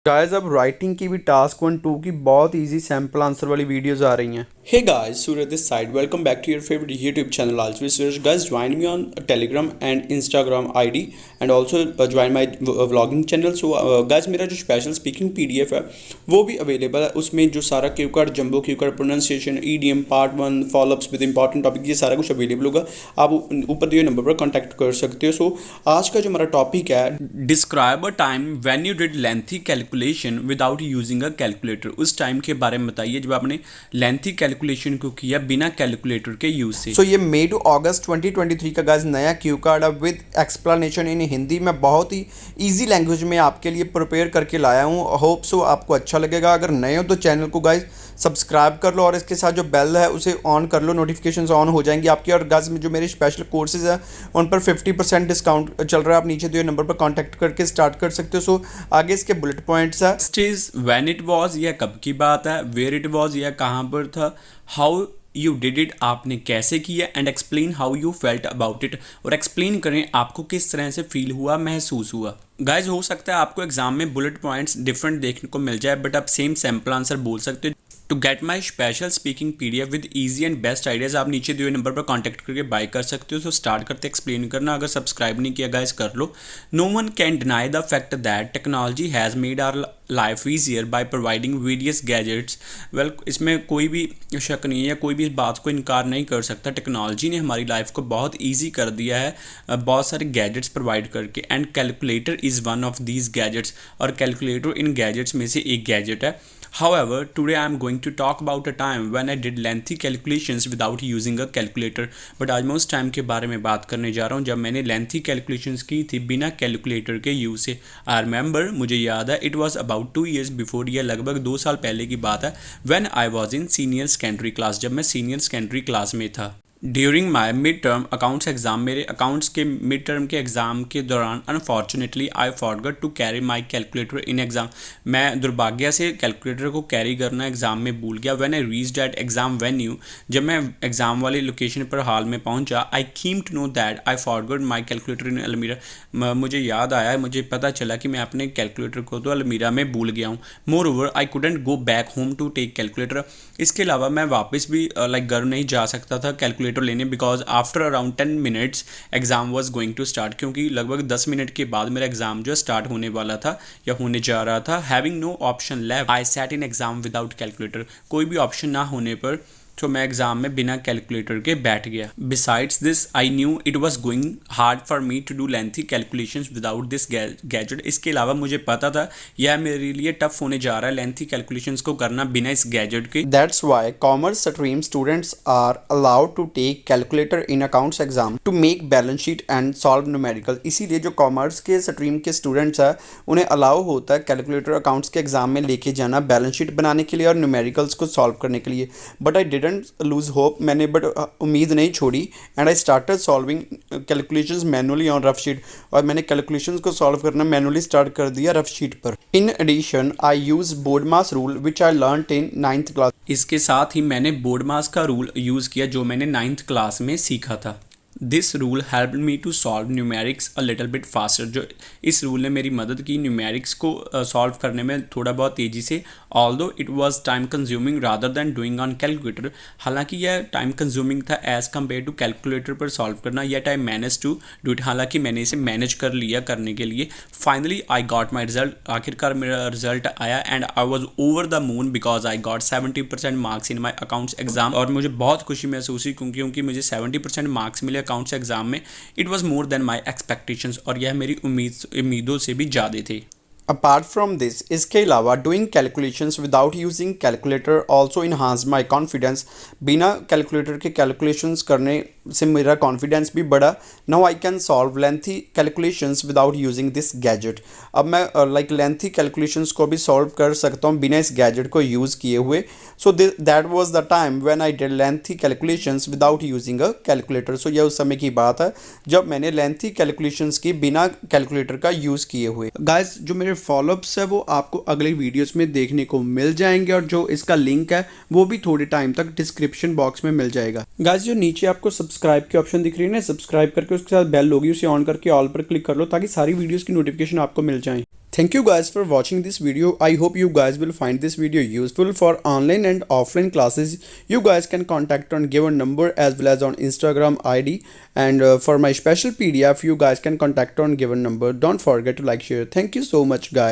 Guys अब writing की भी टास्क 1 2 की बहुत इजी सैम्पल आंसर वाली वीडियोस आ रही हैं। Hey guys, Surya this side. Welcome back to your favorite YouTube channel. Also, guys, join me on Telegram and Instagram ID, and also join my vlogging channel. So, guys, मेरा जो special speaking PDF है वो भी available है। उसमें जो सारा Q card, jumbo Q card, pronunciation, EDM part 1, follow-ups with important topic, ये सारा कुछ अवेलेबल होगा। आप ऊपर दिए नंबर पर कॉन्टैक्ट कर सकते हो। सो आज का जो हमारा टॉपिक है, describe a time when you did lengthy calculation without using a calculator. उस टाइम के बारे में बताइए जब आपने लेंथी कैलकुलेशन को किया बिना कैलकुलेटर के यूज से। सो ये मई टू अगस्त 2023 का गाइस नया क्यू कार्ड अब विद एक्सप्लेनेशन इन हिंदी में बहुत ही इजी लैंग्वेज में आपके लिए प्रिपेयर करके लाया हूँ। होप सो आपको अच्छा लगेगा। अगर नए हो तो चैनल को गाइस सब्सक्राइब कर लो और इसके साथ जो बेल है उसे ऑन कर लो, नोटिफिकेशंस ऑन हो जाएंगी आपकी। और गाइस में जो मेरे स्पेशल कोर्सेज हैं उन पर 50% डिस्काउंट चल रहा है। आप नीचे दिए नंबर पर कॉन्टैक्ट करके स्टार्ट कर सकते हो। सो आगे इसके बुलेट पॉइंट्स है। इज व्हेन इट वाज, यह कब की बात है। वेयर इट वाज, यह कहाँ पर था। हाउ यू डिड इट, आपने कैसे किया। And explain how you felt about it, और एक्सप्लेन करें आपको किस तरह से फील हुआ, महसूस हुआ। गाइज हो सकता है आपको एग्जाम में बुलेट पॉइंट्स डिफरेंट देखने को मिल जाए, बट आप सेम सैम्पल आंसर बोल सकते हो। To get my special speaking PDF with easy and best ideas, आप नीचे दिए हुए नंबर पर कॉन्टैक्ट करके बाय कर सकते हो। सो स्टार्ट करते एक्सप्लेन करना। अगर सब्सक्राइब नहीं किया गाइज कर लो। No one can deny the fact that technology has made our life easier by providing various gadgets. Well, इसमें कोई भी शक नहीं है, कोई भी इस बात को इनकार नहीं कर सकता। टेक्नोलॉजी ने हमारी लाइफ को बहुत ईजी कर दिया है बहुत सारे गैजेट्स प्रोवाइड करके। And calculator is one of these gadgets, और कैलकुलेटर इन गैजेट्स में से एक गैजेट है। However, today I am going to talk about a time when I did lengthy calculations without using a calculator. But आज मैं उस time के बारे में बात करने जा रहा हूँ जब मैंने lengthy calculations की थी बिना कैलकुलेटर के यूज से। I remember, मुझे याद है, it was about 2 years before, यह लगभग 2 साल पहले की बात है। When I was in senior secondary class, जब मैं senior secondary class में था। During my mid term accounts exam, मेरे अकाउंट्स के मिड टर्म के एग्ज़ाम के दौरान unfortunately I forgot to carry my calculator in exam. मैं दुर्भाग्य से कैलकुलेटर को कैरी करना एग्ज़ाम में भूल गया। When I reached at exam venue, जब मैं एग्ज़ाम वाली लोकेशन पर हाल में पहुंचा, I came to know that I forgot my calculator in अलमीरा। मुझे याद आया, मुझे पता चला कि मैं अपने कैलकुलेटर को तो अलमीरा में भूल गया हूँ। Moreover I couldn't go back home to take calculator. इसके अलावा मैं वापस भी घर नहीं जा सकता था कैलकुलेटर लेने, because after around 10 minutes exam was going to start, क्योंकि लगभग 10 मिनट के बाद मेरा एग्जाम जो स्टार्ट होने वाला था या होने जा रहा था। Having no option left, I sat in exam without calculator. कोई भी ऑप्शन ना होने पर तो मैं एग्जाम में बिना कैलकुलेटर के बैठ गया। Besides this I knew it was going hard for me to do lengthy calculations without this gadget. इसके अलावा मुझे पता था यह मेरे लिए टफ होने जा रहा है लेंथी कैलकुलेशंस को करना बिना इस गैजेट के। That's why commerce stream students are allowed to take calculator in accounts exam to make balance sheet and solve numerical. इसीलिए जो कॉमर्स के स्ट्रीम के स्टूडेंट्स हैं उन्हें अलाउ होता है कैलकुलेटर अकाउंट्स के एग्जाम में लेके जाना बैलेंस शीट बनाने के लिए और न्यूमेरिकल्स को सॉल्व करने के लिए। बट आई लूज होप, मैंने बट उम्मीद नहीं छोड़ी। And I started solving calculations manually on rough sheet, और मैंने कैलकुलेशंस को सॉल्व करना मैनुअली स्टार्ट कर दिया रफ शीट पर। In addition I use BODMAS rule which I learned in 9th class. इसके साथ ही मैंने बोर्ड मास का रूल यूज़ किया जो मैंने 9th क्लास में सीखा था। This rule help me to solve numerics a little bit faster. जो इस रूल ने मेरी मदद की न्यूमेरिक्स को सॉल्व करने में थोड़ा बहुत तेज़ी से। Although it was time consuming rather than doing on calculator, हालांकि यह टाइम कंज्यूमिंग था एज़ कम्पेयर टू कैलकुलेटर पर सॉल्व करना। यह time manage to do it, हालांकि मैंने इसे मैनेज कर लिया करने के लिए। Finally I got my result, आखिरकार मेरा रिजल्ट आया and I was over the moon because I got 70% marks in my accounts exam. और मुझे बहुत खुशी महसूस हुई क्योंकि मुझे 70% मार्क्स मिले अकाउंट्स एग्जाम में। It was more than my expectations, और यह मेरी उम्मीदों से भी ज़्यादा थे। अपार्ट फ्रॉम दिस, इसके अलावा doing calculations without using calculator also enhance my confidence. बिना कैलकुलेटर के कैलकुलेशंस करने से मेरा कॉन्फिडेंस भी बढ़ा। Now I can solve lengthy calculations without using this gadget. अब मैं लेंथी कैलकुलेशंस को भी सॉल्व कर सकता हूँ बिना इस गैजेट को यूज़ किए हुए। So that was the time when I did lengthy calculations without using a calculator. सो यह उस समय की बात है जब मैंने लेंथी कैलकुलेशंस की बिना कैलकुलेटर का यूज़ किए हुए। गाइस जो मेरे फॉलोअप्स है वो आपको अगले वीडियोस में देखने को मिल जाएंगे, और जो इसका लिंक है वो भी थोड़े टाइम तक डिस्क्रिप्शन बॉक्स में मिल जाएगा। गाइस जो नीचे आपको सब्सक्राइब की ऑप्शन दिख रही है ना, सब्सक्राइब करके उसके साथ बेल होगी, उसे ऑन करके ऑल पर क्लिक कर लो ताकि सारी वीडियोस की नोटिफिकेशन आपको मिल जाए। Thank you guys for watching this video. I hope you guys will find this video useful for online and offline classes. You guys can contact on given number as well as on Instagram ID, and for my special PDF you guys can contact on given number. Don't forget to like, share. Thank you so much guys.